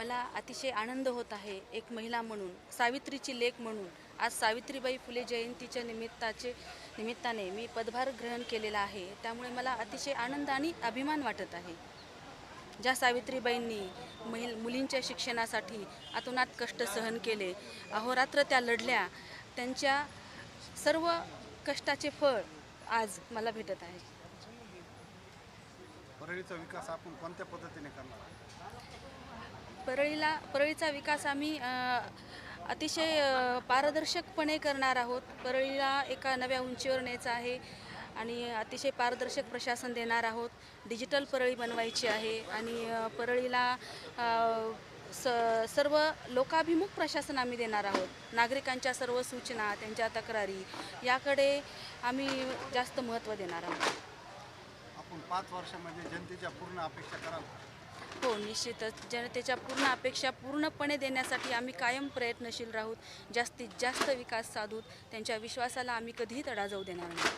मला अतिशय आनंद होत आहे एक महिला म्हणून, सावित्रीची लेक म्हणून. आज सावित्रीबाई फुले जयंतीच्या निमित्ताने मी पदभार ग्रहण केलेला आहे. त्यामुळे मला अतिशय आनंद आणि अभिमान वाटत आहे. ज्या सावित्रीबाईंनी मुलींच्या शिक्षणासाठी अतोनात कष्ट सहन केले, अहोरात्र त्या लढल्या, त्यांच्या सर्व कष्टाचे फळ आज मला भेटत आहे. परळीचा विकास आपण कोणत्या पद्धतीने करणार? परळीचा विकास आम्ही अतिशय पारदर्शकपणे करणार आहोत. परळीला एका नव्या उंचीवर न्यायचं आहे आणि अतिशय पारदर्शक प्रशासन देणार आहोत. डिजिटल परळी बनवायची आहे आणि परळीला सर्व लोकाभिमुख प्रशासन आम्ही देणार आहोत. नागरिकांच्या सर्व सूचना, त्यांच्या तक्रारी याकडे आम्ही जास्त महत्त्व देणार आहोत. आपण 5 वर्षामध्ये जनतेच्या पूर्ण अपेक्षा कराल? हो, निश्चितच. जनतेच्या पूर्ण अपेक्षा पूर्णपणे देण्यासाठी आम्ही कायम प्रयत्नशील राहूत. जास्तीत जास्त विकास साधूत. त्यांच्या विश्वासाला आम्ही कधीही तडा जाऊ देणार नाही.